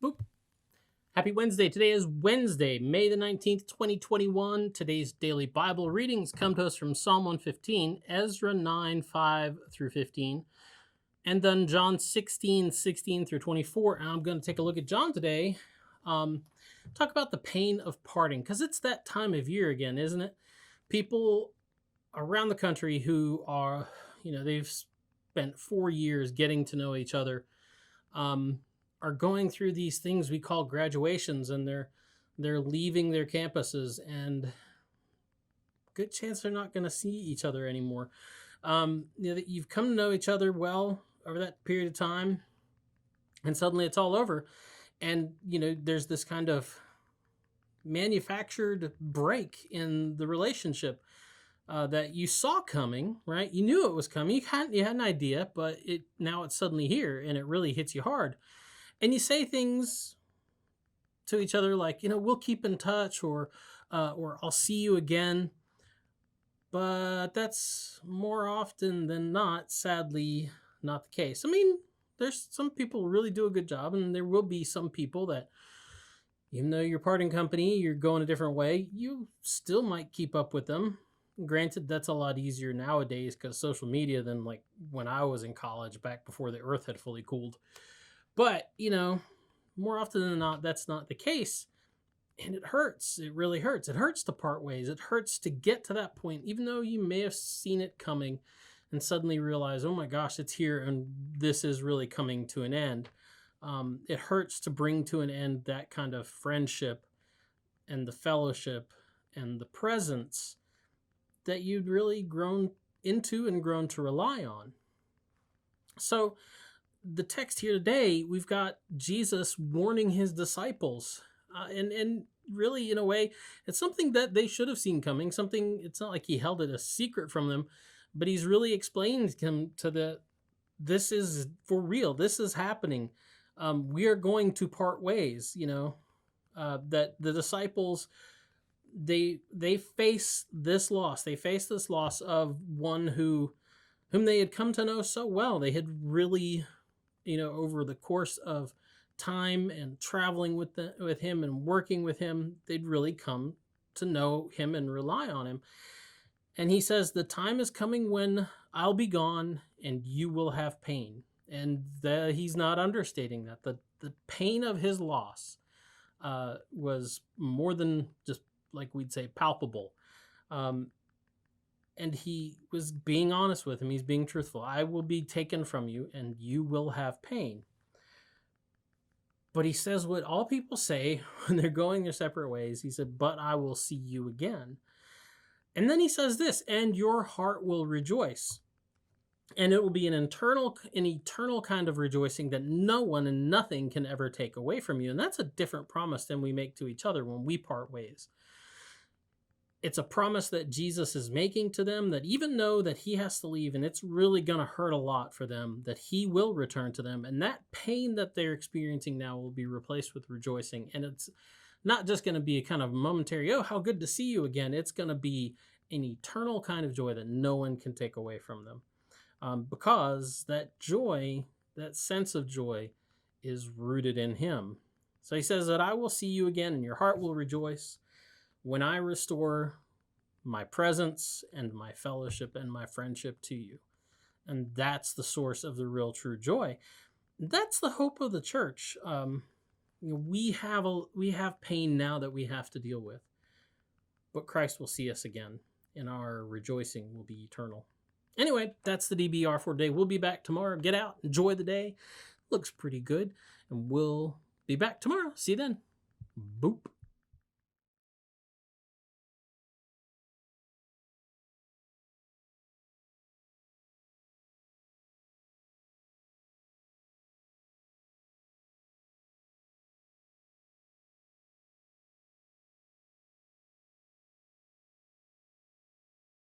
Boop. Happy Wednesday. Today is Wednesday, May the 19th, 2021. Today's daily Bible readings come to us from Psalm 115, Ezra 9, 5 through 15, and then John 16, 16 through 24. And I'm going to take a look at John today. Talk about the pain of parting, because it's that time of year again, isn't it? People around the country who are, they've spent 4 years getting to know each other, are going through these things we call graduations, and they're leaving their campuses, and good chance they're not going to see each other anymore. You've come to know each other well over that period of time, and suddenly it's all over. And, there's this kind of manufactured break in the relationship that you saw coming, right? You knew it was coming. You had an idea, but now it's suddenly here, and it really hits you hard. And you say things to each other like, we'll keep in touch, or I'll see you again. But that's more often than not, sadly, not the case. I mean, there's some people who really do a good job, and there will be some people that, even though you're parting company, you're going a different way, you still might keep up with them. Granted, that's a lot easier nowadays because social media than like when I was in college, back before the earth had fully cooled. But, more often than not, that's not the case. And it hurts. It really hurts. It hurts to part ways. It hurts to get to that point, even though you may have seen it coming and suddenly realize, oh my gosh, it's here and this is really coming to an end. It hurts to bring to an end that kind of friendship and the fellowship and the presence that you'd really grown into and grown to rely on. So, the text here today, we've got Jesus warning his disciples. And really, in a way, it's something that they should have seen coming. It's not like he held it a secret from them, but he's really explained to this is for real. This is happening. We are going to part ways, that the disciples, they face this loss. They face this loss of one whom they had come to know so well. They had really, over the course of time and traveling with him and working with him, they'd really come to know him and rely on him. And he says, the time is coming when I'll be gone and you will have pain. And he's not understating that. The pain of his loss was more than just, like we'd say, palpable. And he was being honest with him. He's being truthful. I will be taken from you and you will have pain. But he says what all people say when they're going their separate ways. He said, but I will see you again. And then he says this, and your heart will rejoice. And it will be an eternal kind of rejoicing that no one and nothing can ever take away from you. And that's a different promise than we make to each other when we part ways. It's a promise that Jesus is making to them, that even though that he has to leave and it's really going to hurt a lot for them, that he will return to them. And that pain that they're experiencing now will be replaced with rejoicing. And it's not just going to be a kind of momentary, oh, how good to see you again. It's going to be an eternal kind of joy that no one can take away from them. Because that joy, that sense of joy, is rooted in him. So he says that I will see you again and your heart will rejoice when I restore my presence and my fellowship and my friendship to you. And that's the source of the real true joy. That's the hope of the church. We have pain now that we have to deal with. But Christ will see us again, and our rejoicing will be eternal. Anyway, that's the DBR for today. We'll be back tomorrow. Get out, enjoy the day. Looks pretty good. And we'll be back tomorrow. See you then. Boop.